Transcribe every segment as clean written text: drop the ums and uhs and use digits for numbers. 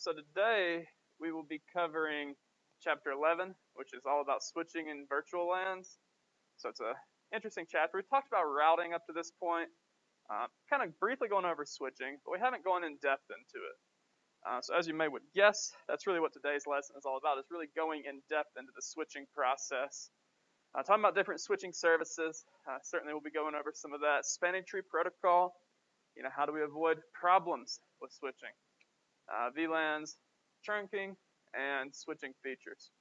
So today we will be covering chapter 11, which is all about switching in virtual LANs. So it's an interesting chapter. We've talked about routing up to this point, kind of briefly going over switching, but we haven't gone in depth into it. So as you may would guess, that's really what today's lesson is all about, is really going in depth into the switching process. Talking about different switching services. Certainly we'll be going over some of that. Spanning tree protocol, how do we avoid problems with switching? VLANs, trunking, and switching features.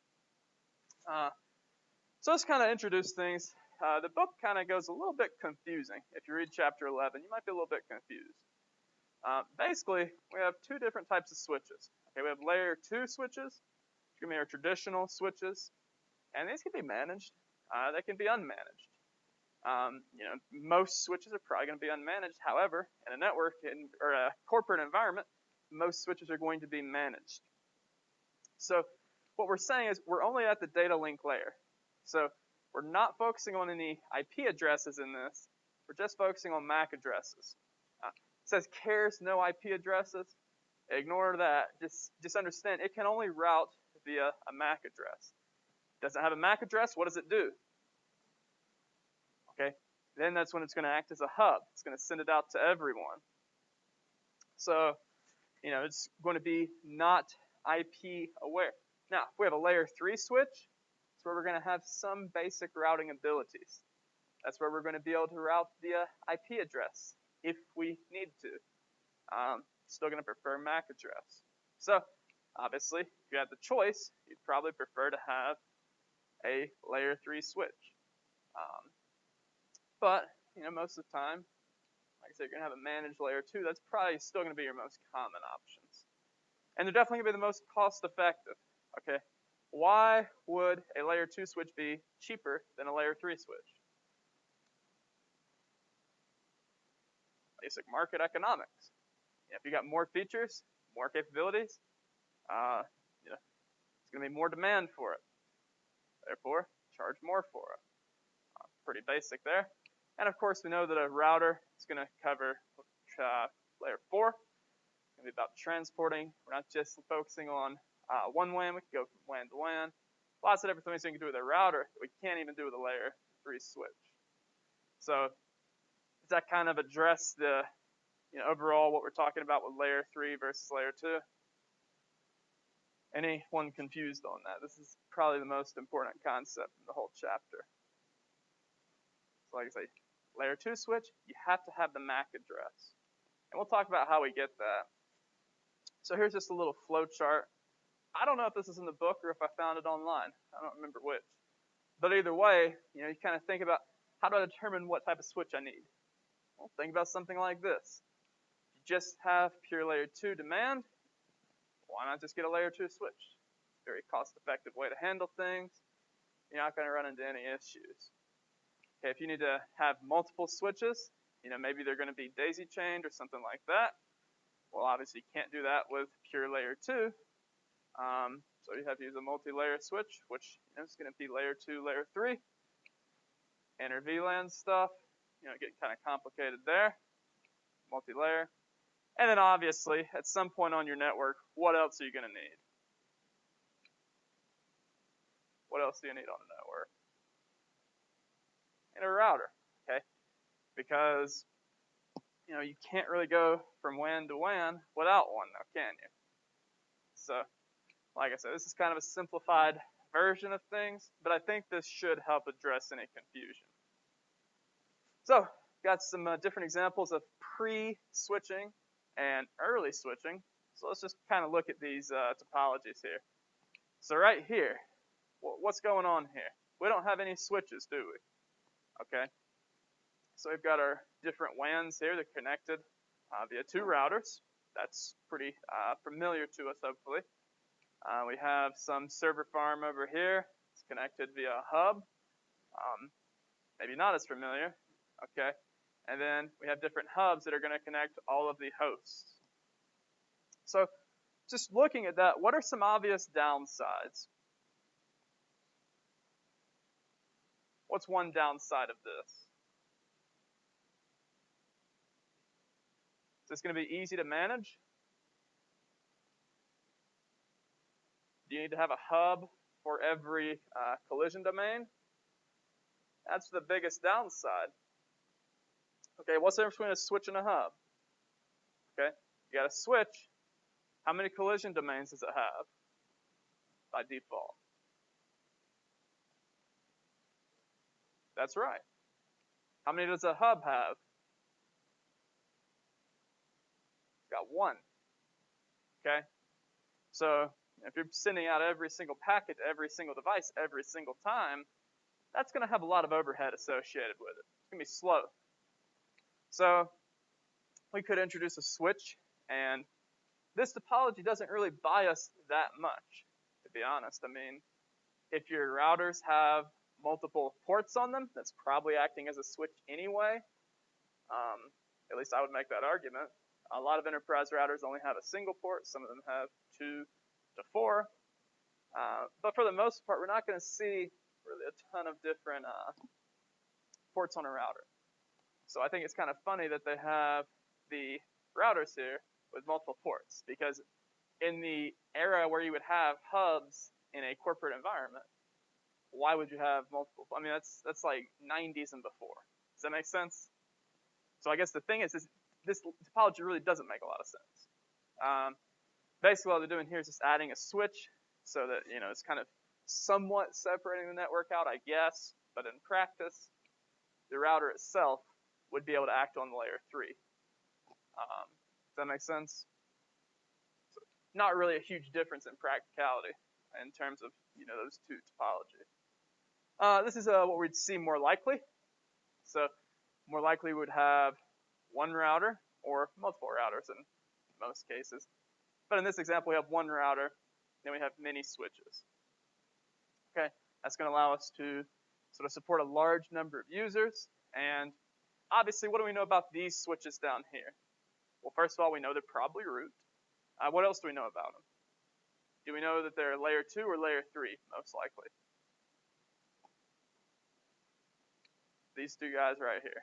So let's kind of introduce things. The book kind of goes a little bit confusing. If you read chapter 11, you might be a little bit confused. Basically, we have two different types of switches. Okay, we have layer 2 switches, which can be our traditional switches, and these can be managed. They can be unmanaged. Most switches are probably going to be unmanaged. However, in a network or a corporate environment, most switches are going to be managed. So what we're saying is we're only at the data link layer. So we're not focusing on any IP addresses in this. We're just focusing on MAC addresses. It says cares no IP addresses. Ignore that. Just understand it can only route via a MAC address. Does it have a MAC address? What does it do? Okay, then that's when it's going to act as a hub. It's going to send it out to everyone. So, it's going to be not IP aware. Now, if we have a layer 3 switch, that's where we're going to have some basic routing abilities. That's where we're going to be able to route via IP address if we need to. Still going to prefer MAC address. So, obviously, if you had the choice, you'd probably prefer to have a layer 3 switch. But, most of the time, like I said, you're going to have a managed layer 2. That's probably still going to be your most common options. And they're definitely going to be the most cost effective. Okay, why would a layer 2 switch be cheaper than a layer 3 switch? Basic market economics. If you got more features, more capabilities, it's going to be more demand for it. Therefore, charge more for it. Pretty basic there. And of course, we know that a router is going to cover layer 4. It's going to be about transporting. We're not just focusing on one WAN. We can go from WAN to WAN. Lots of different things we can do with a router that we can't even do with a layer 3 switch. So does that kind of address the overall what we're talking about with layer 3 versus layer 2? Anyone confused on that? This is probably the most important concept in the whole chapter. So like I say, layer 2 switch, you have to have the MAC address. And we'll talk about how we get that. So here's just a little flow chart. I don't know if this is in the book or if I found it online. I don't remember which. But either way, you kind of think about, how do I determine what type of switch I need? Well, think about something like this. You just have pure layer 2 demand. Why not just get a layer 2 switch? Very cost-effective way to handle things. You're not going to run into any issues. Okay, if you need to have multiple switches, maybe they're going to be daisy-chained or something like that. Well, obviously you can't do that with pure layer 2. So you have to use a multi-layer switch, which is going to be layer 2, layer 3. Enter VLAN stuff, getting kind of complicated there. Multi-layer. And then obviously, at some point on your network, what else are you going to need? What else do you need on a network? And a router, okay? Because, you can't really go from WAN to WAN without one now, can you? So, like I said, this is kind of a simplified version of things, but I think this should help address any confusion. So, got some different examples of pre-switching and early switching. So let's just kind of look at these topologies here. So right here, what's going on here? We don't have any switches, do we? Okay. So we've got our different WANs here. They're connected via 2 routers. That's pretty familiar to us, hopefully. We have some server farm over here. It's connected via a hub. Maybe not as familiar. Okay. And then we have different hubs that are going to connect all of the hosts. So just looking at that, what are some obvious downsides? What's one downside of this? Is this going to be easy to manage? Do you need to have a hub for every collision domain? That's the biggest downside. Okay, what's the difference between a switch and a hub? Okay, you got a switch. How many collision domains does it have by default? That's right. How many does a hub have? It's got one. Okay, so if you're sending out every single packet to every single device every single time, that's going to have a lot of overhead associated with it. It's going to be slow. So we could introduce a switch, and this topology doesn't really buy us that much, to be honest. I mean, if your routers have multiple ports on them, that's probably acting as a switch anyway. At least I would make that argument. A lot of enterprise routers only have a single port. Some of them have 2 to 4. But for the most part, we're not going to see really a ton of different ports on a router. So I think it's kind of funny that they have the routers here with multiple ports, because in the era where you would have hubs in a corporate environment, why would you have multiple? I mean, that's like 90s and before. Does that make sense? So I guess the thing is this topology really doesn't make a lot of sense. Basically, what they're doing here is just adding a switch so that, you know, it's kind of somewhat separating the network out, I guess. But in practice, the router itself would be able to act on layer 3. Does that make sense? So not really a huge difference in practicality in terms of, you know, those two topologies. This is what we'd see more likely. So more likely we would have one router or multiple routers in most cases. But in this example, we have one router, then we have many switches. Okay, that's going to allow us to sort of support a large number of users. And obviously, what do we know about these switches down here? Well, first of all, we know they're probably root. What else do we know about them? Do we know that they're layer 2 or layer 3, most likely? These two guys right here.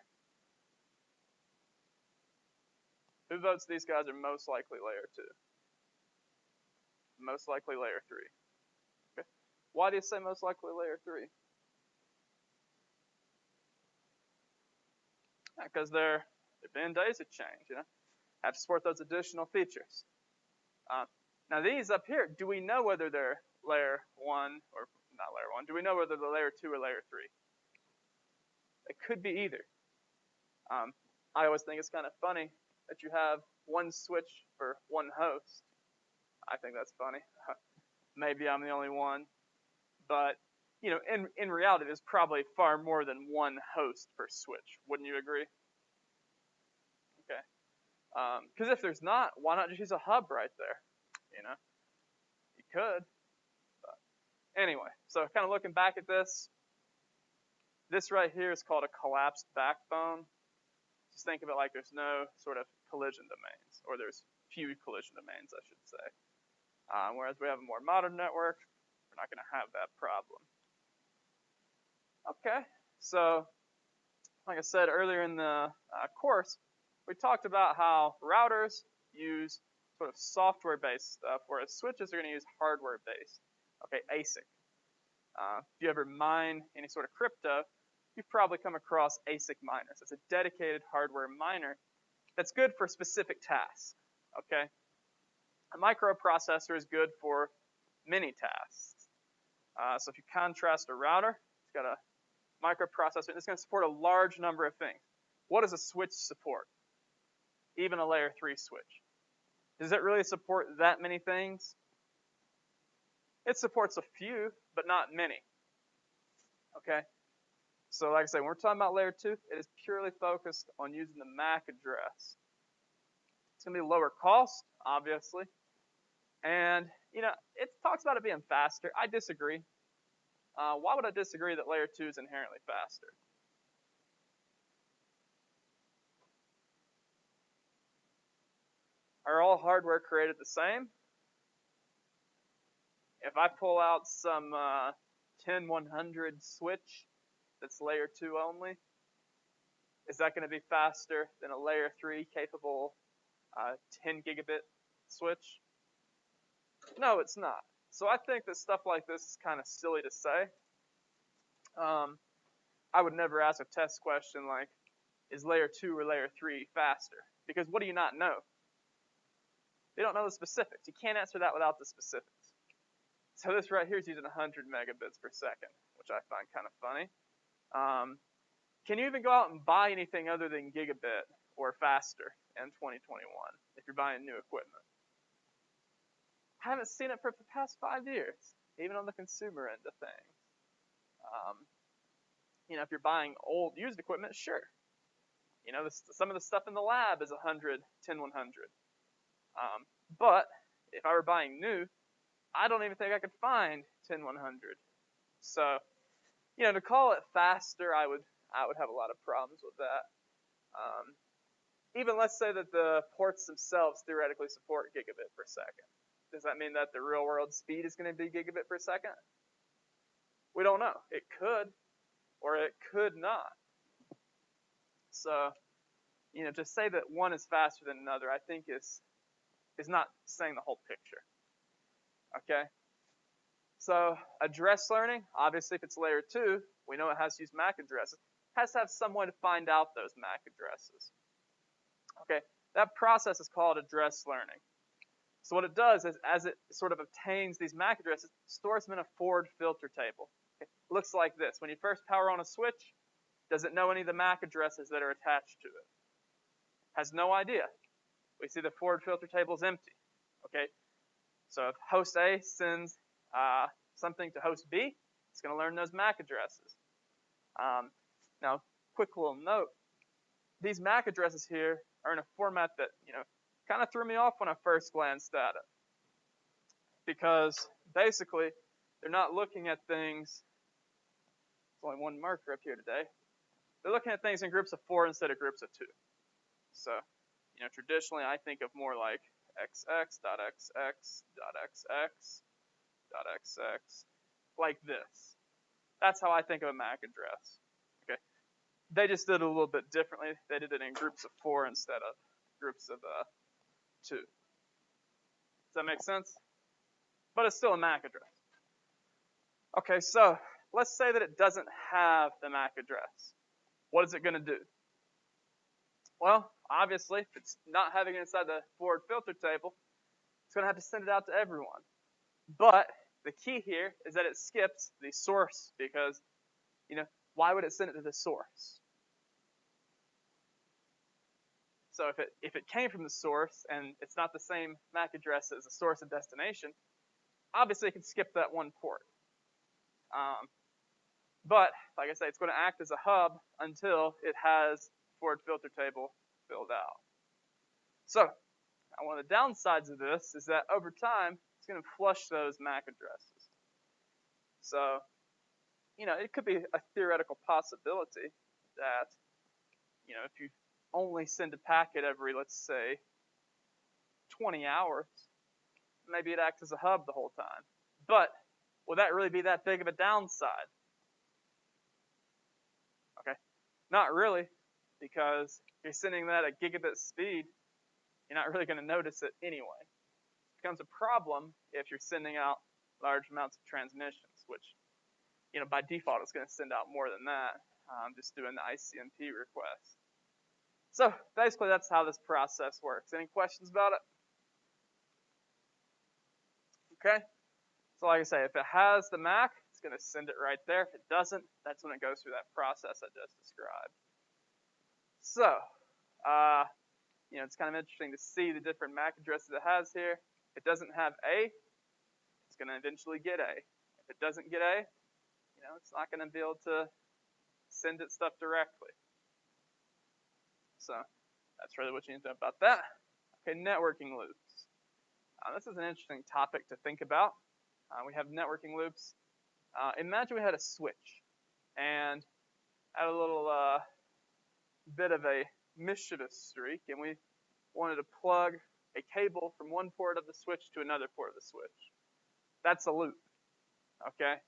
Who votes these guys are most likely layer 2? Most likely layer 3. Okay. Why do you say most likely layer 3? Because they're been daisy chained, you know, have to support those additional features. Now these up here, do we know whether they're layer 1 or not layer 1? Do we know whether they're layer 2 or layer 3? It could be either. I always think it's kind of funny that you have one switch for one host. I think that's funny. Maybe I'm the only one. But, you know, in reality, there's probably far more than one host per switch. Wouldn't you agree? Okay. Because if there's not, why not just use a hub right there? You know, you could. But anyway, so kind of looking back at this right here is called a collapsed backbone. Just think of it like there's no sort of collision domains, or there's few collision domains, I should say. Whereas we have a more modern network, we're not going to have that problem. Okay, so like I said earlier in the course, we talked about how routers use sort of software-based stuff, whereas switches are going to use hardware-based. Okay, ASIC. If you ever mine any sort of crypto, you've probably come across ASIC miners. It's a dedicated hardware miner that's good for specific tasks. Okay, a microprocessor is good for many tasks. So if you contrast a router, it's got a microprocessor, and it's going to support a large number of things. What does a switch support? Even a layer 3 switch. Does it really support that many things? It supports a few, but not many. Okay? So like I say, when we're talking about layer 2, it is purely focused on using the MAC address. It's going to be lower cost, obviously. And, you know, it talks about it being faster. I disagree. Why would I disagree that layer 2 is inherently faster? Are all hardware created the same? If I pull out some 10100 switch that's layer 2 only, is that going to be faster than a layer 3 capable 10 gigabit switch? No, it's not. So I think that stuff like this is kind of silly to say. I would never ask a test question like, is layer 2 or layer 3 faster? Because what do you not know? You don't know the specifics. You can't answer that without the specifics. So this right here is using 100 megabits per second, which I find kind of funny. Can you even go out and buy anything other than gigabit or faster in 2021 if you're buying new equipment? I haven't seen it for the past 5 years, even on the consumer end of things. If you're buying old used equipment, sure. Some of the stuff in the lab is 100, 10, 100. But if I were buying new, I don't even think I could find 10, 100. So, to call it faster, I would have a lot of problems with that. Even let's say that the ports themselves theoretically support gigabit per second. Does that mean that the real world speed is going to be gigabit per second? We don't know. It could, or it could not. So, to say that one is faster than another, I think is not saying the whole picture. Okay? So, address learning, obviously if it's layer 2, we know it has to use MAC addresses. It has to have some way to find out those MAC addresses. Okay, that process is called address learning. So what it does is, as it sort of obtains these MAC addresses, stores them in a forward filter table. Okay. Looks like this. When you first power on a switch, does it know any of the MAC addresses that are attached to it? Has no idea. We see the forward filter table is empty. Okay, so if host A sends something to host B, it's going to learn those MAC addresses. Now, quick little note. These MAC addresses here are in a format that, kind of threw me off when I first glanced at it. Because basically, they're not looking at things, there's only one marker up here today. They're looking at things in groups of 4 instead of groups of 2. So, traditionally I think of more like xx.xx.xx.xx, like this. That's how I think of a MAC address. Okay. They just did it a little bit differently. They did it in groups of 4 instead of groups of 2. Does that make sense? But it's still a MAC address. Okay, so let's say that it doesn't have the MAC address. What is it going to do? Well, obviously, if it's not having it inside the forward filter table, it's going to have to send it out to everyone. But the key here is that it skips the source because, why would it send it to the source? So if it came from the source and it's not the same MAC address as the source and destination, obviously it can skip that one port. But, like I say, it's going to act as a hub until it has forward filter table filled out. So, one of the downsides of this is that over time, it's going to flush those MAC addresses. So, it could be a theoretical possibility that, if you only send a packet every, let's say, 20 hours, maybe it acts as a hub the whole time. But will that really be that big of a downside? Okay, not really, because if you're sending that at gigabit speed, you're not really going to notice it anyway. It becomes a problem if you're sending out large amounts of transmissions, which, by default it's going to send out more than that, just doing the ICMP request. So basically that's how this process works. Any questions about it? Okay, so like I say, if it has the MAC, it's going to send it right there. If it doesn't, that's when it goes through that process I just described. So, it's kind of interesting to see the different MAC addresses it has here. If it doesn't have A, it's going to eventually get A. If it doesn't get A, it's not going to be able to send its stuff directly. So, that's really what you need to know about that. Okay, networking loops. This is an interesting topic to think about. We have networking loops. Imagine we had a switch and had a little bit of a mischievous streak, and we wanted to plug a cable from one port of the switch to another port of the switch. That's a loop, okay?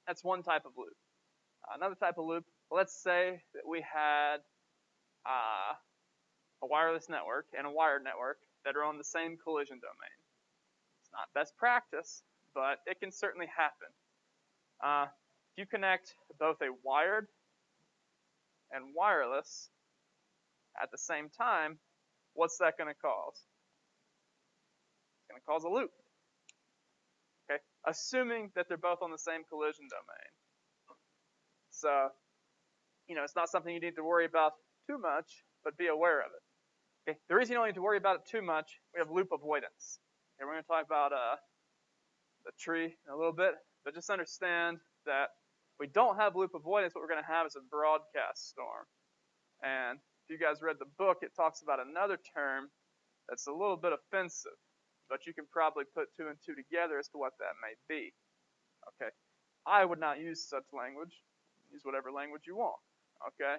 That's one type of loop. Another type of loop, let's say that we had a wireless network and a wired network that are on the same collision domain. It's not best practice, but it can certainly happen. If you connect both a wired and wireless at the same time, what's that going to cause? It's going to cause a loop. Okay, assuming that they're both on the same collision domain. So, it's not something you need to worry about too much, but be aware of it. Okay, the reason you don't need to worry about it too much, we have loop avoidance. Okay, we're going to talk about the tree in a little bit, but just understand that if we don't have loop avoidance, what we're going to have is a broadcast storm. And if you guys read the book, it talks about another term that's a little bit offensive, but you can probably put two and two together as to what that may be. Okay, I would not use such language. Use whatever language you want. Okay,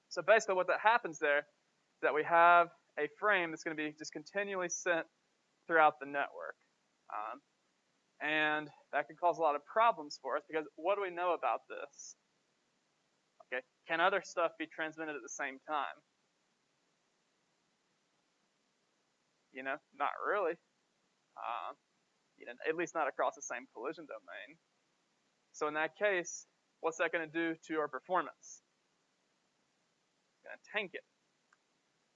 so basically what that happens there is that we have a frame that's going to be just continually sent throughout the network. And that can cause a lot of problems for us because what do we know about this? Okay, can other stuff be transmitted at the same time? Not really. At least not across the same collision domain. So in that case, what's that going to do to our performance? It's going to tank it.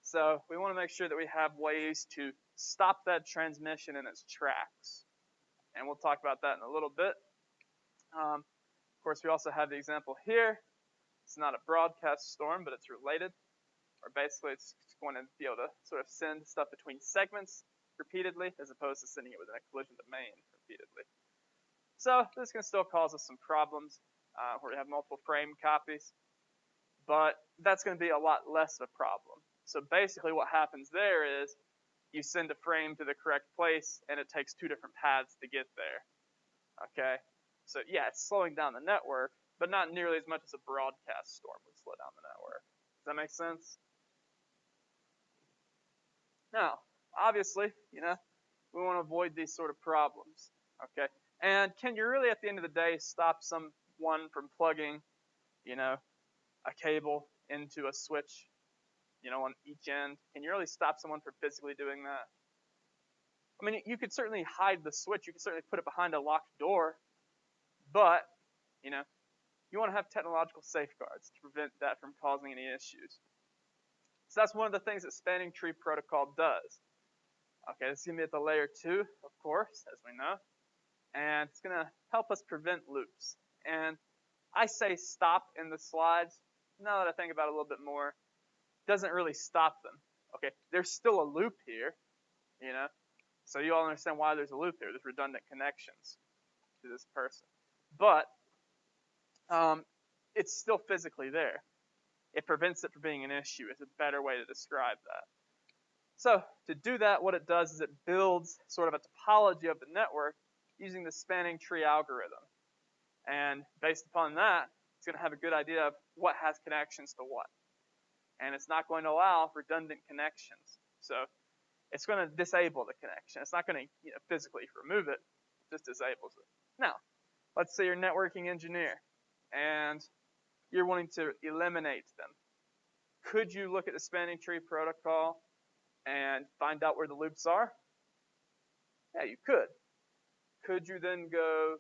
So we want to make sure that we have ways to stop that transmission in its tracks. And we'll talk about that in a little bit. Of course, we also have the example here. It's not a broadcast storm, but it's related. Or basically, it's going to be able to sort of send stuff between segments repeatedly, as opposed to sending it within a collision domain repeatedly. So this can still cause us some problems where we have multiple frame copies, but that's going to be a lot less of a problem. So basically what happens there is you send a frame to the correct place, and it takes two different paths to get there. Okay? So yeah, it's slowing down the network, but not nearly as much as a broadcast storm would slow down the network. Does that make sense? Now, obviously, we want to avoid these sort of problems. Okay? And can you really, at the end of the day, stop someone from plugging, a cable into a switch, on each end? Can you really stop someone from physically doing that? I mean, you could certainly hide the switch. You could certainly put it behind a locked door. But, you want to have technological safeguards to prevent that from causing any issues. So that's one of the things that spanning tree protocol does. Okay, this is going to be at the layer 2, of course, as we know. And it's going to help us prevent loops. And I say stop in the slides. Now that I think about it a little bit more, doesn't really stop them. Okay, there's still a loop here, so you all understand why there's a loop here. There's redundant connections to this person. But it's still physically there. It prevents it from being an issue. It's a better way to describe that. So to do that, what it does is it builds sort of a topology of the network using the spanning tree algorithm. And based upon that, it's going to have a good idea of what has connections to what. And it's not going to allow redundant connections. So it's going to disable the connection. It's not going to physically remove it. It just disables it. Now, let's say you're a networking engineer and you're wanting to eliminate them. Could you look at the spanning tree protocol and find out where the loops are? Yeah, you could. Could you then go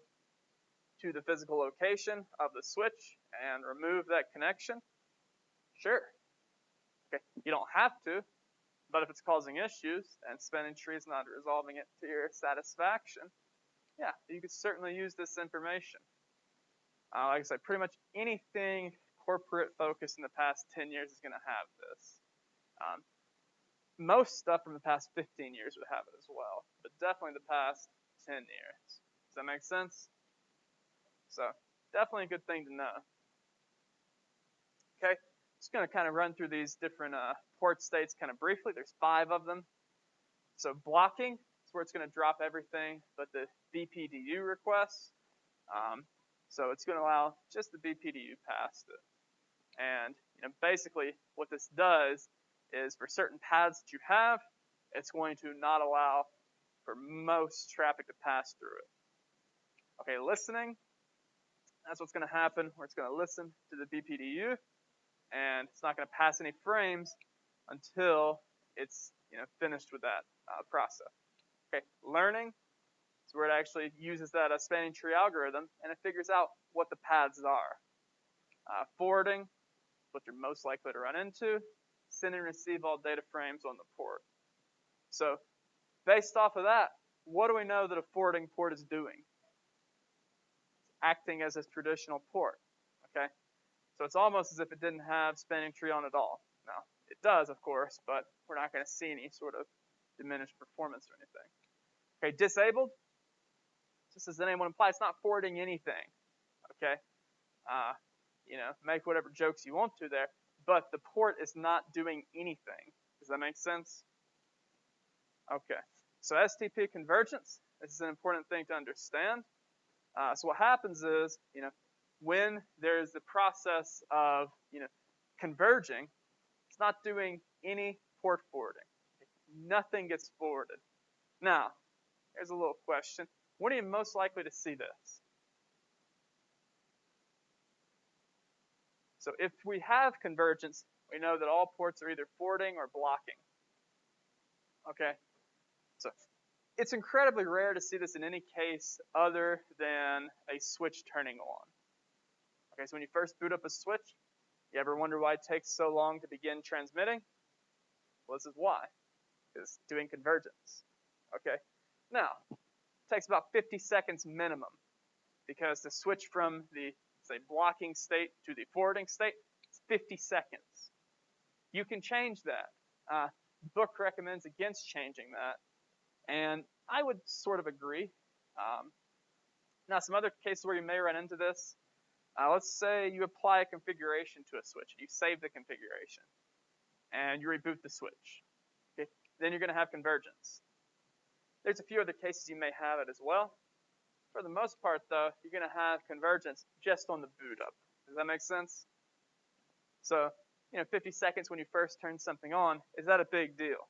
to the physical location of the switch and remove that connection? Sure. Okay, you don't have to, but if it's causing issues and spanning tree is not resolving it to your satisfaction, yeah, you could certainly use this information. Like I said, pretty much anything corporate focused in the past 10 years is going to have this. Most stuff from the past 15 years would have it as well, but definitely the past 10 years. Does that make sense? So definitely a good thing to know. Okay, just going to kind of run through these different port states kind of briefly. There's 5 of them. So blocking is where it's going to drop everything but the BPDU requests. So it's going to allow just the BPDU past it. And basically what this does is for certain paths that you have, it's going to not allow for most traffic to pass through it. Okay, listening, that's what's going to happen, where it's going to listen to the BPDU, and it's not going to pass any frames until it's finished with that process. Okay, learning is where it actually uses that spanning tree algorithm, and it figures out what the paths are. Forwarding is what you're most likely to run into. Send and receive all data frames on the port. So based off of that, what do we know that a forwarding port is doing? It's acting as a traditional port, okay? So it's almost as if it didn't have spanning tree on at all. Now, it does, of course, but we're not going to see any sort of diminished performance or anything. Okay, disabled, just as the name would imply, it's not forwarding anything, okay? Make whatever jokes you want to there, but the port is not doing anything. Does that make sense? Okay, so STP convergence, this is an important thing to understand. So what happens is, when there's the process of, converging, it's not doing any port forwarding. Nothing gets forwarded. Now, here's a little question. When are you most likely to see this? So if we have convergence, we know that all ports are either forwarding or blocking. Okay? So it's incredibly rare to see this in any case other than a switch turning on. Okay, so when you first boot up a switch, you ever wonder why it takes so long to begin transmitting? Well, this is why. It's doing convergence. Okay? Now, it takes about 50 seconds minimum because to switch from the, say, blocking state to the forwarding state, it's 50 seconds. You can change that. The book recommends against changing that, and I would sort of agree. Now, some other cases where you may run into this, let's say you apply a configuration to a switch. You save the configuration, and you reboot the switch. Okay? Then you're going to have convergence. There's a few other cases you may have it as well. For the most part, though, you're going to have convergence just on the boot up. Does that make sense? So, 50 seconds when you first turn something on, is that a big deal?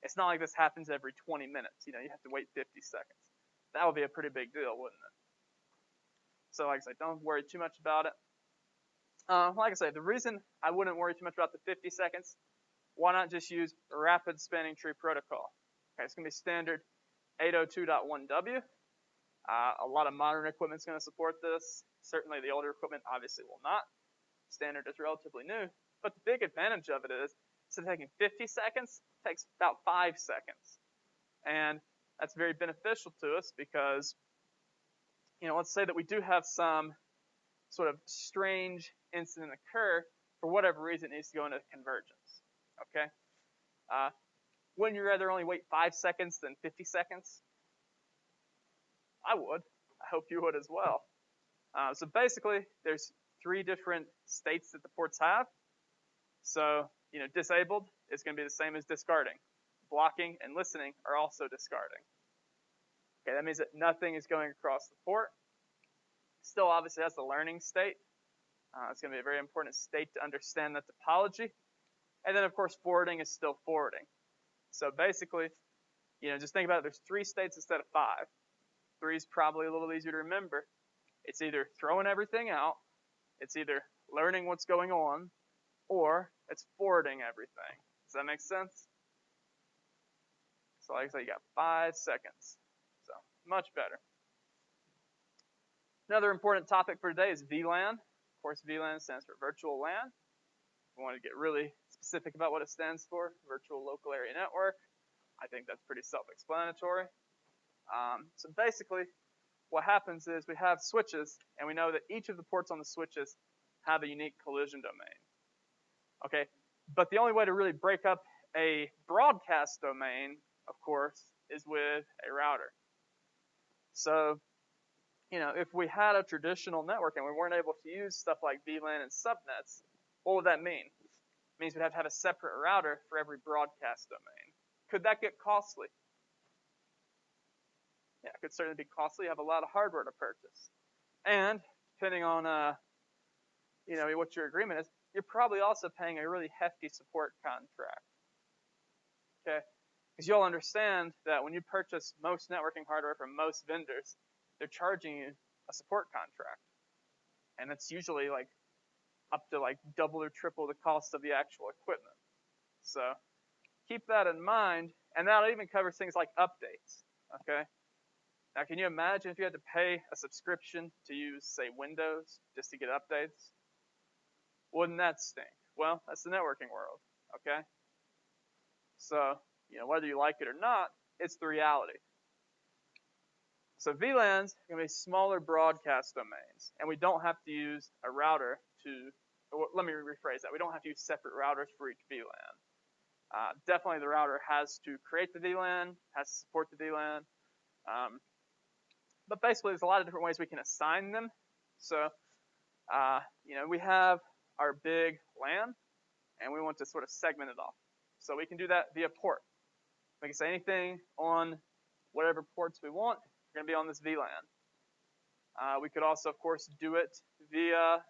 It's not like this happens every 20 minutes. You have to wait 50 seconds. That would be a pretty big deal, wouldn't it? So, like I said, don't worry too much about it. Like I said, the reason I wouldn't worry too much about the 50 seconds, why not just use a rapid spanning tree protocol? Okay, it's going to be standard 802.1w. A lot of modern equipment is going to support this. Certainly the older equipment obviously will not. Standard is relatively new. But the big advantage of it is, instead of taking 50 seconds, it takes about 5 seconds. And that's very beneficial to us because, let's say that we do have some sort of strange incident occur. For whatever reason, it needs to go into convergence. Okay? Wouldn't you rather only wait 5 seconds than 50 seconds? I would. I hope you would as well. So basically, there's 3 different states that the ports have. So, disabled is going to be the same as discarding. Blocking and listening are also discarding. Okay, that means that nothing is going across the port. Still obviously has the learning state. It's going to be a very important state to understand that topology. And then, of course, forwarding is still forwarding. So basically, just think about it. There's 3 states instead of 5. 3 is probably a little easier to remember. It's either throwing everything out, it's either learning what's going on, or it's forwarding everything. Does that make sense? So like I said, you got 5 seconds. So much better. Another important topic for today is VLAN. Of course, VLAN stands for Virtual LAN. If you want to get really specific about what it stands for, Virtual Local Area Network. I think that's pretty self-explanatory. So basically, what happens is we have switches, and we know that each of the ports on the switches have a unique collision domain. Okay, but the only way to really break up a broadcast domain, of course, is with a router. So, if we had a traditional network and we weren't able to use stuff like VLAN and subnets, what would that mean? It means we'd have to have a separate router for every broadcast domain. Could that get costly? Yeah, it could certainly be costly. You have a lot of hardware to purchase. And depending on what your agreement is, you're probably also paying a really hefty support contract. Okay? Because you'll understand that when you purchase most networking hardware from most vendors, they're charging you a support contract. And it's usually up to double or triple the cost of the actual equipment. So keep that in mind And that'll even cover things like updates, okay? Now, can you imagine if you had to pay a subscription to use, say, Windows just to get updates? Wouldn't that stink? Well, that's the networking world, okay? So, whether you like it or not, it's the reality. So VLANs are going to be smaller broadcast domains, and we don't have to use a router to, let me rephrase that. We don't have to use separate routers for each VLAN. Definitely the router has to create the VLAN, has to support the VLAN. But basically, there's a lot of different ways we can assign them. So, we have our big LAN, and we want to sort of segment it off. So we can do that via port. We can say anything on whatever ports we want, are going to be on this VLAN. We could also, of course, do it via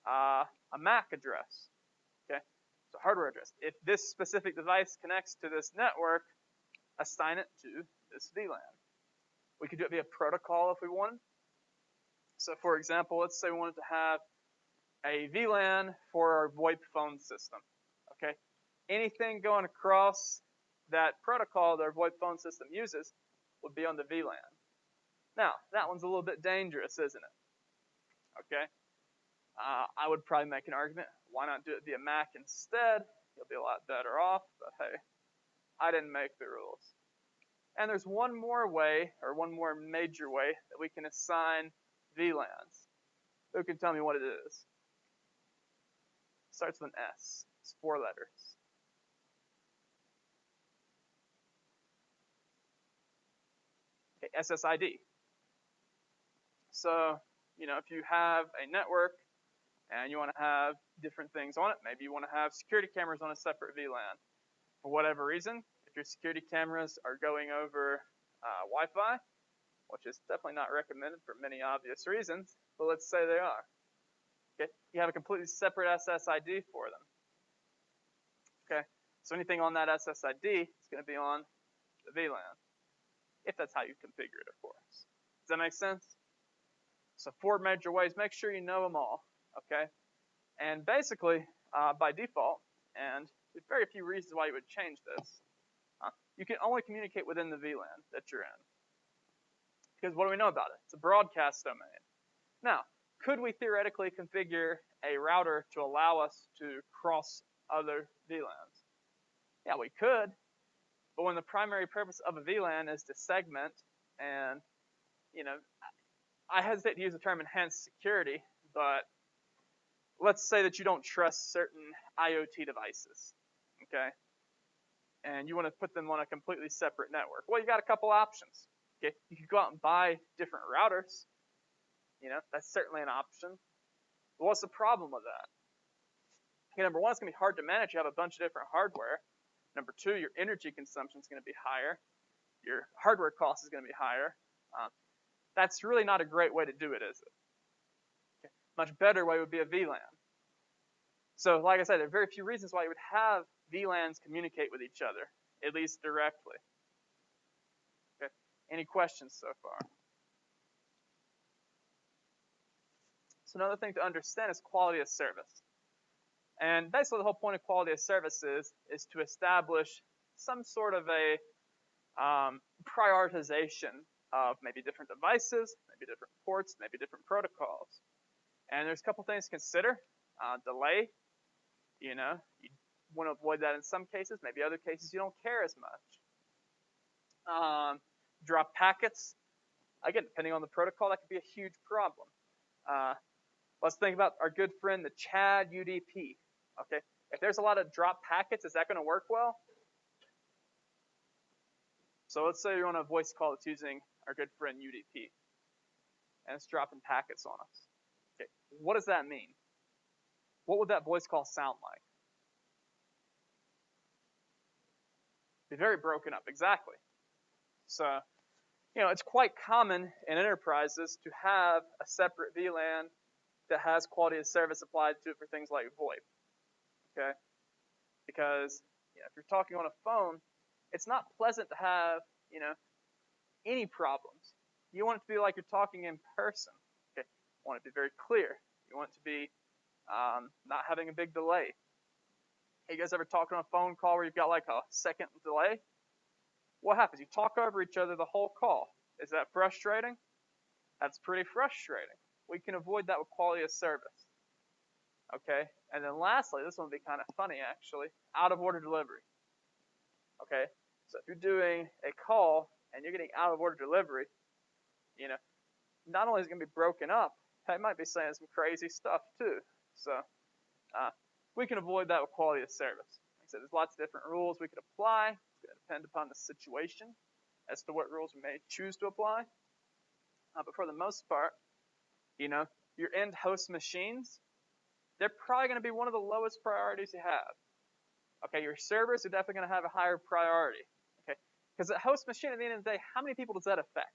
a MAC address. Okay, so hardware address. If this specific device connects to this network, assign it to this VLAN. We could do it via protocol if we wanted. So, for example, let's say we wanted to have a VLAN for our VoIP phone system. Okay, anything going across that protocol that our VoIP phone system uses would be on the VLAN. Now, that one's a little bit dangerous, isn't it? Okay, I would probably make an argument, why not do it via MAC instead? You'll be a lot better off, but hey, I didn't make the rules. And there's one more way, or one more major way, that we can assign VLANs. Who can tell me what it is? Starts with an S. It's 4 letters. Okay, SSID. So, if you have a network and you want to have different things on it, maybe you want to have security cameras on a separate VLAN. For whatever reason, if your security cameras are going over Wi-Fi, which is definitely not recommended for many obvious reasons, but let's say they are. Okay, you have a completely separate SSID for them. Okay, so anything on that SSID is going to be on the VLAN, if that's how you configure it, of course. Does that make sense? So 4 major ways. Make sure you know them all. Okay, and basically, by default, and there's very few reasons why you would change this, you can only communicate within the VLAN that you're in. Because what do we know about it? It's a broadcast domain. Now, could we theoretically configure a router to allow us to cross other VLANs? Yeah, we could. But when the primary purpose of a VLAN is to segment and, I hesitate to use the term enhanced security, but let's say that you don't trust certain IoT devices, okay? And you want to put them on a completely separate network. Well, you got a couple options. Okay, you could go out and buy different routers. That's certainly an option. But what's the problem with that? Okay, number one, it's going to be hard to manage. You have a bunch of different hardware. Number two, your energy consumption is going to be higher. Your hardware cost is going to be higher. That's really not a great way to do it, is it? Okay. Much better way would be a VLAN. So, like I said, there are very few reasons why you would have VLANs communicate with each other, at least directly. Okay. Any questions so far? So another thing to understand is quality of service. And basically the whole point of quality of service is to establish some sort of a prioritization of maybe different devices, maybe different ports, maybe different protocols. And there's a couple things to consider. Delay, you want to avoid that in some cases. Maybe other cases you don't care as much. Drop packets. Again, depending on the protocol, that could be a huge problem. Let's think about our good friend, the CHAD UDP. Okay, if there's a lot of drop packets, is that going to work well? So let's say you're on a voice call that's using our good friend UDP, and it's dropping packets on us. Okay, what does that mean? What would that voice call sound like? Be very broken up, exactly. So, it's quite common in enterprises to have a separate VLAN that has quality of service applied to it for things like VoIP. Okay, because if you're talking on a phone, it's not pleasant to have any problems. You want it to be like you're talking in person. Okay, you want it to be very clear. You want it to be not having a big delay. Hey, you guys ever talked on a phone call where you've got like a second delay? what happens? You talk over each other the whole call. Is that frustrating? That's pretty frustrating. We can avoid that with quality of service. Okay, and then lastly, this one will be kind of funny actually, out of order delivery. Okay, so if you're doing a call and you're getting out of order delivery, you know, not only is it going to be broken up, it might be saying some crazy stuff too. So we can avoid that with quality of service. Like I said, there's lots of different rules we could apply. It's going to depend upon the situation as to what rules we may choose to apply. But for the most part, you know, your end host machines, they're probably going to be one of the lowest priorities you have. Okay, your servers are definitely going to have a higher priority. Okay, because the host machine at the end of the day, how many people does that affect?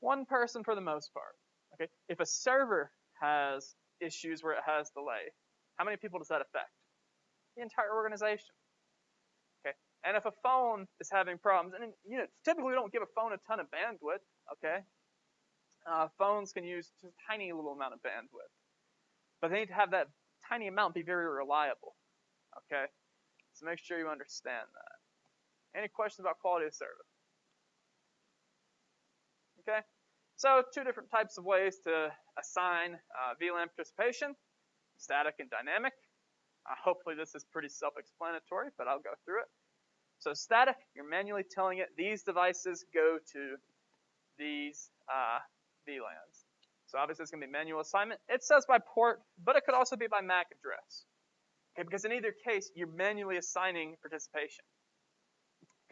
One person for the most part. Okay, if a server has issues where it has delay, how many people does that affect? The entire organization. Okay, and if a phone is having problems, and you know, typically we don't give a phone a ton of bandwidth. Okay, phones can use just a tiny little amount of bandwidth, but they need to have that tiny amount be very reliable. Okay, so make sure you understand that. Any questions about quality of service? Okay, so two different types of ways to assign VLAN participation, static and dynamic. Hopefully this is pretty self-explanatory, but I'll go through it. So static, you're manually telling it these devices go to these VLANs. So obviously it's going to be manual assignment. It says by port, but it could also be by MAC address. Okay, because in either case, you're manually assigning participation.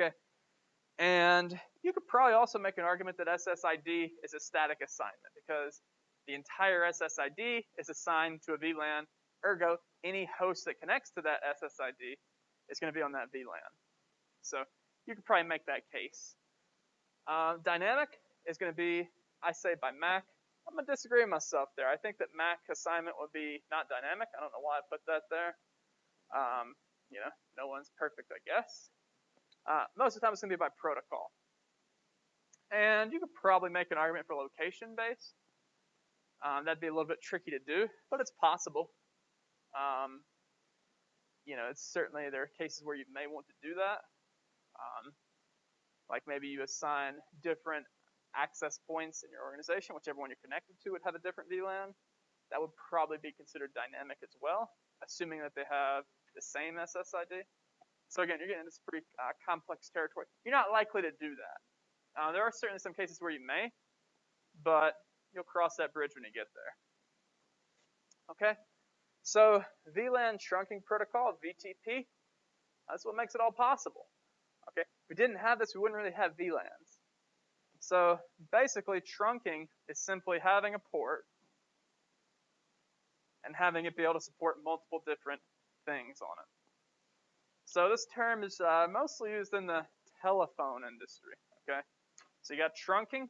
Okay, and you could probably also make an argument that SSID is a static assignment because the entire SSID is assigned to a VLAN. Ergo, any host that connects to that SSID is going to be on that VLAN. So you could probably make that case. Dynamic is going to be, I say, by MAC. I'm going to disagree with myself there. I think that MAC assignment would be not dynamic. I don't know why I put that there. You know, no one's perfect, I guess. Most of the time it's going to be by protocol. And you could probably make an argument for location-based. That'd be a little bit tricky to do, but it's possible. You know, it's certainly, there are cases where you may want to do that. Like maybe you assign different access points in your organization, whichever one you're connected to would have a different VLAN. That would probably be considered dynamic as well, assuming that they have the same SSID. So again, you're getting into this pretty complex territory. You're not likely to do that. There are certainly some cases where you may, but you'll cross that bridge when you get there. Okay, so VLAN trunking protocol, VTP, that's what makes it all possible. Okay, if we didn't have this, we wouldn't really have VLANs. So basically, trunking is simply having a port and having it be able to support multiple different things on it. So this term is mostly used in the telephone industry. Okay, so you got trunking.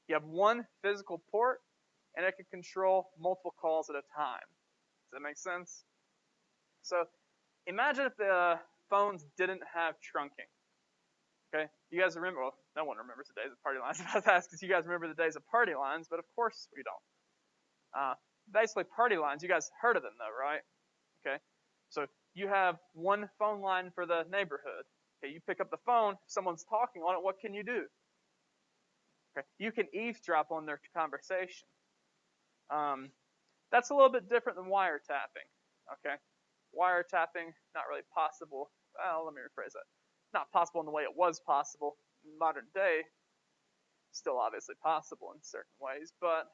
You have one physical port, and it can control multiple calls at a time. Does that make sense? So imagine if the phones didn't have trunking. Okay, you guys remember, well, no one remembers the days of party lines. I was about to ask if you guys remember the days of party lines, but of course we don't. Basically, party lines, you guys heard of them though, right? Okay, so you have one phone line for the neighborhood. Okay, you pick up the phone, if someone's talking on it, what can you do? Okay, you can eavesdrop on their conversation. That's a little bit different than wiretapping. Okay, wiretapping, not really possible. Well, let me rephrase that. Not possible in the way it was possible in modern day. Still obviously possible in certain ways, but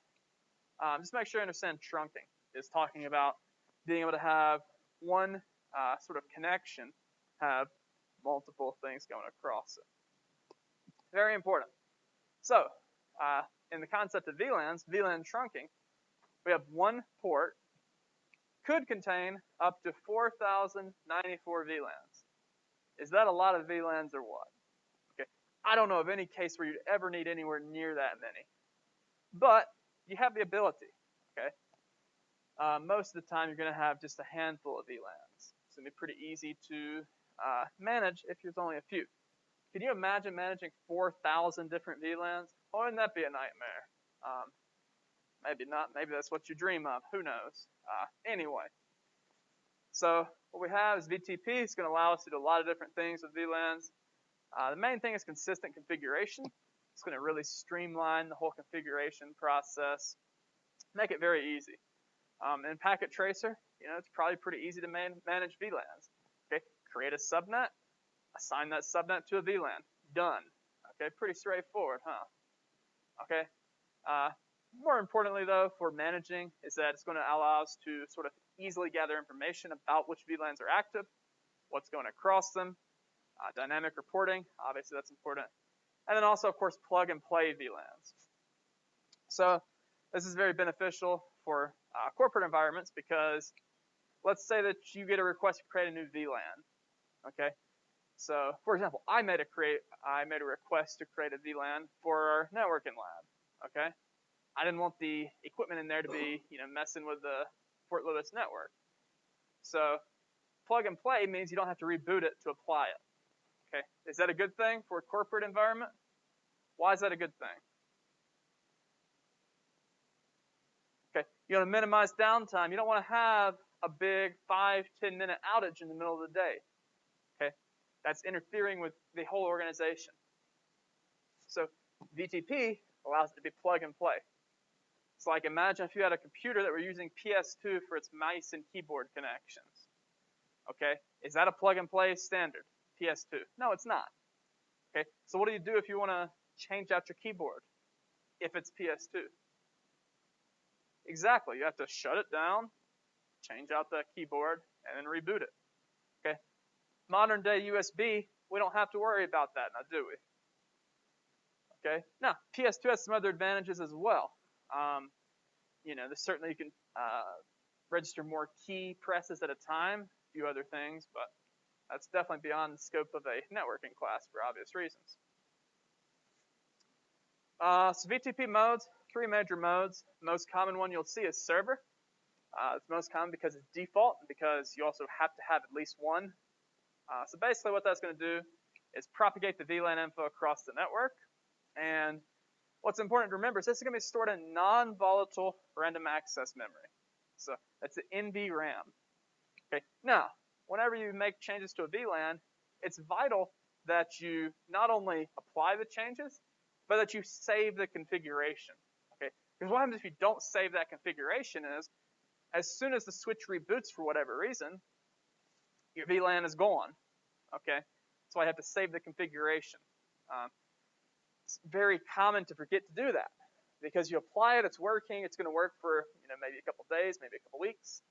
just make sure you understand trunking is talking about being able to have one sort of connection have multiple things going across it. Very important. So, in the concept of VLANs, VLAN trunking, we have one port, could contain up to 4,094 VLANs. Is that a lot of VLANs or what? Okay, I don't know of any case where you'd ever need anywhere near that many. But you have the ability, okay? Most of the time you're going to have just a handful of VLANs. It's going to be pretty easy to manage if there's only a few. Can you imagine managing 4,000 different VLANs? Oh, wouldn't that be a nightmare? Maybe not. Maybe that's what you dream of. Who knows? Anyway. So what we have is VTP. It's going to allow us to do a lot of different things with VLANs. The main thing is consistent configuration. It's going to really streamline the whole configuration process, make it very easy. In Packet Tracer, it's probably pretty easy to manage VLANs. Okay, create a subnet, assign that subnet to a VLAN. Done. Okay, pretty straightforward, huh? Okay. More importantly, though, for managing is that it's going to allow us to sort of easily gather information about which VLANs are active, what's going across them, dynamic reporting, obviously that's important, and then also, of course, plug and play VLANs. So this is very beneficial for corporate environments because let's say that you get a request to create a new VLAN. Okay, so for example, I made a request to create a VLAN for our networking lab. Okay, I didn't want the equipment in there to be messing with the Fort Lewis network. So plug and play means you don't have to reboot it to apply it. Okay, is that a good thing for a corporate environment? Why is that a good thing? Okay, you want to minimize downtime. You don't want to have a big 5-10 minute outage in the middle of the day. Okay, that's interfering with the whole organization. So VTP allows it to be plug and play. It's like imagine if you had a computer that were using PS2 for its mouse and keyboard connections. Okay, is that a plug and play standard? PS2? No, it's not. Okay, so what do you do if you want to change out your keyboard if it's PS2? Exactly, you have to shut it down, change out the keyboard, and then reboot it. Okay, modern day USB, we don't have to worry about that now, do we? Okay, now PS2 has some other advantages as well. Certainly you can register more key presses at a time, a few other things, but that's definitely beyond the scope of a networking class for obvious reasons. So VTP modes, 3 major modes. The most common one you'll see is server. It's most common because it's default and because you also have to have at least one. So basically what that's going to do is propagate the VLAN info across the network. And what's important to remember is this is going to be stored in non-volatile random access memory. So that's the NVRAM. Okay. Now, whenever you make changes to a VLAN, it's vital that you not only apply the changes, but that you save the configuration. Okay. Because what happens if you don't save that configuration is, as soon as the switch reboots for whatever reason, your VLAN is gone. Okay. So I have to save the configuration. It's very common to forget to do that because you apply it, it's working, it's going to work for maybe a couple days, maybe a couple weeks,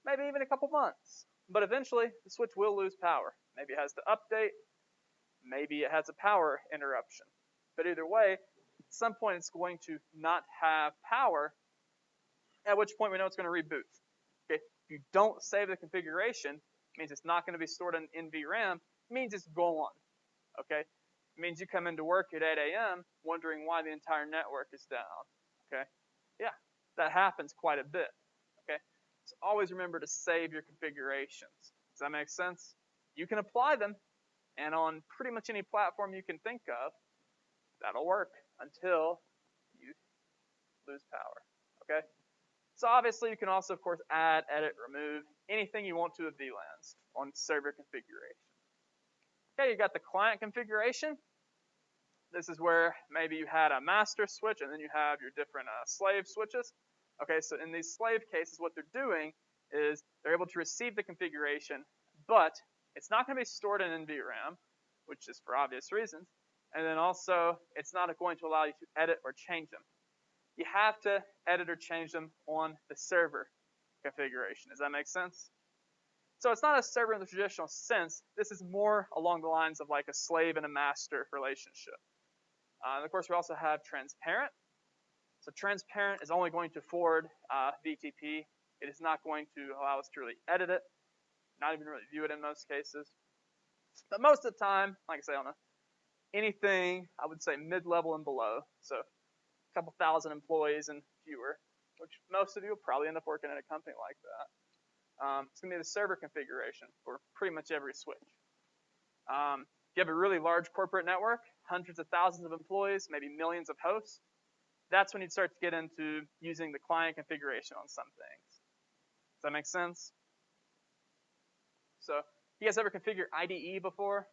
maybe even a couple months. But eventually, the switch will lose power. Maybe it has to update, maybe it has a power interruption. But either way, at some point it's going to not have power, at which point we know it's going to reboot. Okay? If you don't save the configuration, it means it's not going to be stored in NVRAM, it means it's gone. Okay? It means you come into work at 8 a.m. wondering why the entire network is down. Okay? Yeah, that happens quite a bit. Okay? So always remember to save your configurations. Does that make sense? You can apply them, and on pretty much any platform you can think of, that'll work until you lose power. Okay? So obviously you can also, of course, add, edit, remove anything you want to with VLANs on server configuration. Okay, you got the client configuration. This is where maybe you had a master switch and then you have your different slave switches. Okay, so in these slave cases, what they're doing is they're able to receive the configuration, but it's not going to be stored in NVRAM, which is for obvious reasons. And then also, it's not going to allow you to edit or change them. You have to edit or change them on the server configuration. Does that make sense? So it's not a server in the traditional sense. This is more along the lines of like a slave and a master relationship. And of course, we also have transparent. So transparent is only going to forward VTP. It is not going to allow us to really edit it, not even really view it in most cases. But most of the time, like I say, on anything, I would say mid-level and below. So a couple thousand employees and fewer, which most of you will probably end up working at a company like that. It's going to be the server configuration for pretty much every switch. If you have a really large corporate network, hundreds of thousands of employees, maybe millions of hosts, that's when you'd start to get into using the client configuration on some things. Does that make sense? So you guys ever configure IDE before?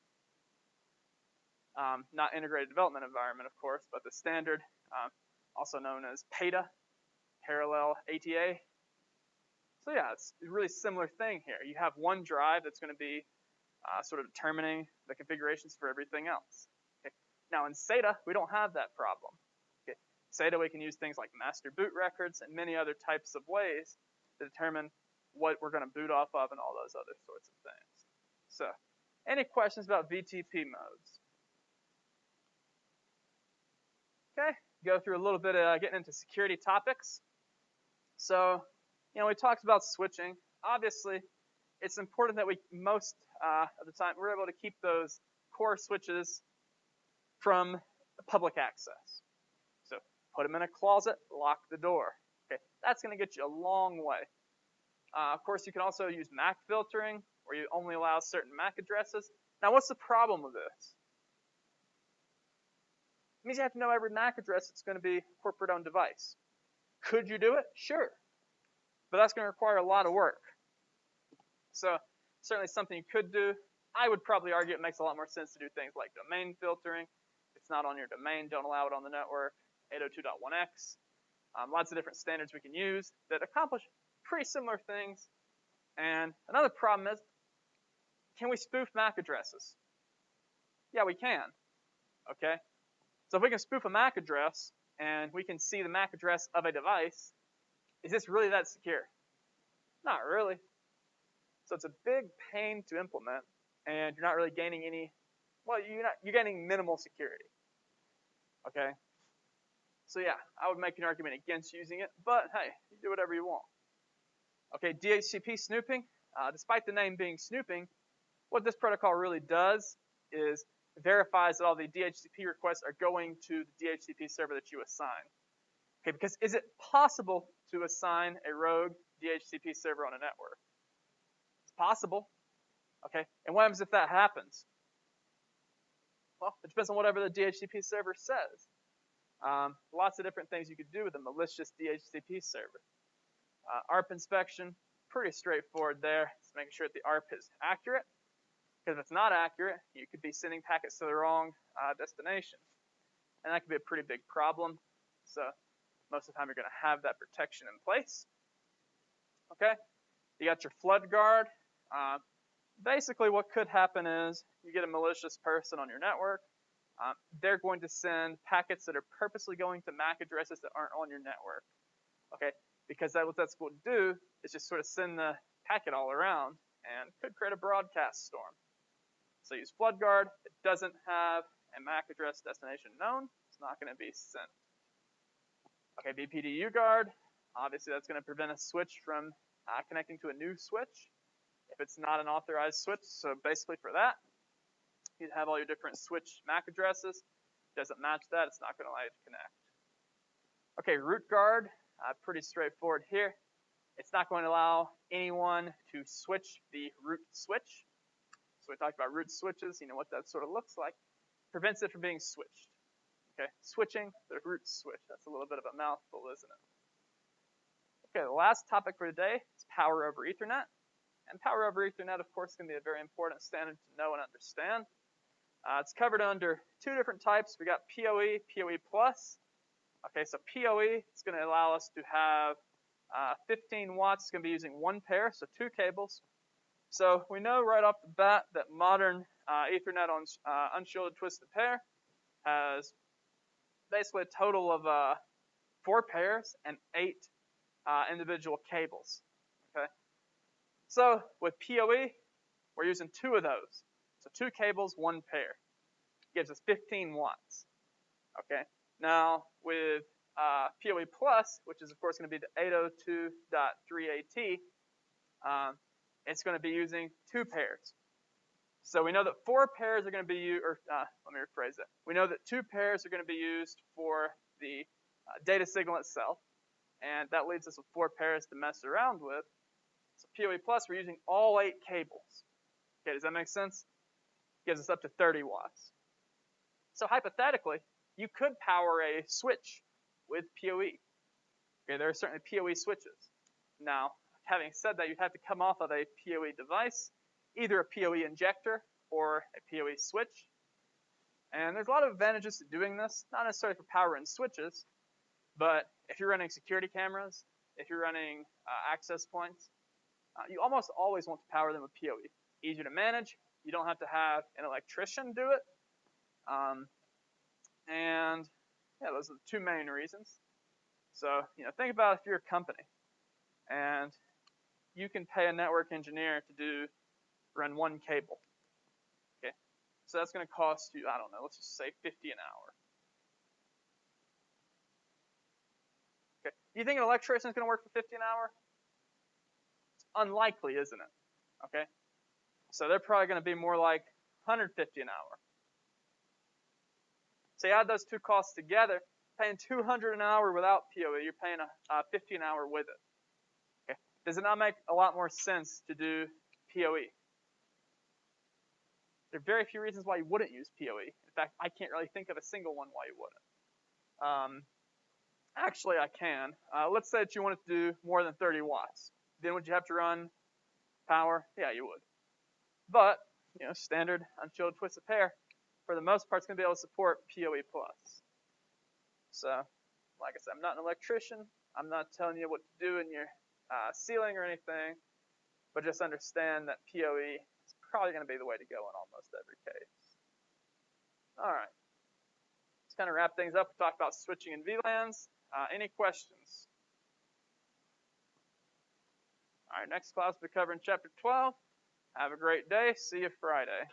Not integrated development environment, of course, but the standard, also known as PATA, parallel ATA. So yeah, it's a really similar thing here. You have one drive that's going to be sort of determining the configurations for everything else. Okay. Now in SATA, we don't have that problem. Okay. SATA, we can use things like master boot records and many other types of ways to determine what we're going to boot off of and all those other sorts of things. So, any questions about VTP modes? Okay, go through a little bit of getting into security topics. So, we talked about switching. Obviously, it's important that we most of the time we're able to keep those core switches from public access. So, put them in a closet, lock the door. Okay, that's going to get you a long way. Of course, you can also use MAC filtering, where you only allow certain MAC addresses. Now, what's the problem with this? It means you have to know every MAC address that's going to be a corporate-owned device. Could you do it? Sure. But that's going to require a lot of work. So, certainly something you could do. I would probably argue it makes a lot more sense to do things like domain filtering. If it's not on your domain, don't allow it on the network. 802.1x. Lots of different standards we can use that accomplish pretty similar things. And another problem is, can we spoof MAC addresses? Yeah, we can. Okay? So if we can spoof a MAC address and we can see the MAC address of a device, is this really that secure? Not really. So it's a big pain to implement, and you're not really gaining any, well, you're gaining minimal security. Okay? So yeah, I would make an argument against using it, but hey, you do whatever you want. Okay, DHCP snooping. Despite the name being snooping, what this protocol really does is verifies that all the DHCP requests are going to the DHCP server that you assign. Okay, because is it possible to assign a rogue DHCP server on a network? It's possible. Okay, and what happens if that happens? Well, it depends on whatever the DHCP server says. Lots of different things you could do with a malicious DHCP server. ARP inspection, pretty straightforward there. Just making sure that the ARP is accurate. Because if it's not accurate, you could be sending packets to the wrong destination. And that could be a pretty big problem. So most of the time you're going to have that protection in place. Okay, you got your flood guard. Basically what could happen is you get a malicious person on your network. They're going to send packets that are purposely going to MAC addresses that aren't on your network. Okay, because what that's going to do is just sort of send the packet all around and could create a broadcast storm. So use flood guard. It doesn't have a MAC address destination known. It's not going to be sent. Okay, BPDU guard. Obviously, that's going to prevent a switch from connecting to a new switch if it's not an authorized switch. So basically for that, you'd have all your different switch MAC addresses. Doesn't match that, it's not going to allow you to connect. Okay, root guard. Pretty straightforward here. It's not going to allow anyone to switch the root switch. So we talked about root switches, you know what that sort of looks like. Prevents it from being switched. Okay, switching the root switch. That's a little bit of a mouthful, isn't it? Okay, the last topic for today is power over Ethernet. And power over Ethernet, of course, is going to be a very important standard to know and understand. It's covered under two different types. We got PoE, PoE+. Okay, so PoE is going to allow us to have 15 watts. It's going to be using one pair, so two cables. So we know right off the bat that modern Ethernet on unshielded twisted pair has basically a total of 4 pairs and 8 individual cables. Okay, so with PoE, we're using 2 of those. So 2 cables, 1 pair. Gives us 15 watts. Okay, now with PoE+, which is of course going to be the 802.3AT, it's going to be using 2 pairs. So we know that 4 pairs are going to be used, or let me rephrase that. We know that 2 pairs are going to be used for the data signal itself, and that leaves us with 4 pairs to mess around with. So PoE+, we're using all 8 cables. Okay, does that make sense? Gives us up to 30 watts. So hypothetically, you could power a switch with PoE. Okay, there are certainly PoE switches. Now, having said that, you'd have to come off of a PoE device. either a PoE injector or a PoE switch. And there's a lot of advantages to doing this, not necessarily for power and switches, but if you're running security cameras, if you're running access points, you almost always want to power them with PoE. Easier to manage. You don't have to have an electrician do it. And yeah, those are the two main reasons. So, think about if you're a company and you can pay a network engineer to run one cable. Okay, so that's going to cost you, I don't know, let's just say $50 an hour. Okay, do you think an electrician is going to work for $50 an hour? It's unlikely, isn't it? Okay, so they're probably going to be more like $150 an hour. So you add those two costs together, paying $200 an hour without PoE, you're paying $50 an hour with it. Okay, does it not make a lot more sense to do PoE? There are very few reasons why you wouldn't use PoE. In fact, I can't really think of a single one why you wouldn't. Actually, I can. Let's say that you wanted to do more than 30 watts. Then would you have to run power? Yeah, you would. But, standard unshielded twisted pair, for the most part, it's going to be able to support PoE+. So, like I said, I'm not an electrician. I'm not telling you what to do in your ceiling or anything. But just understand that PoE is probably going to be the way to go in almost every case. All right. Let's kind of wrap things up. We talked about switching and VLANs. Any questions? All right, next class we'll be covering Chapter 12. Have a great day. See you Friday.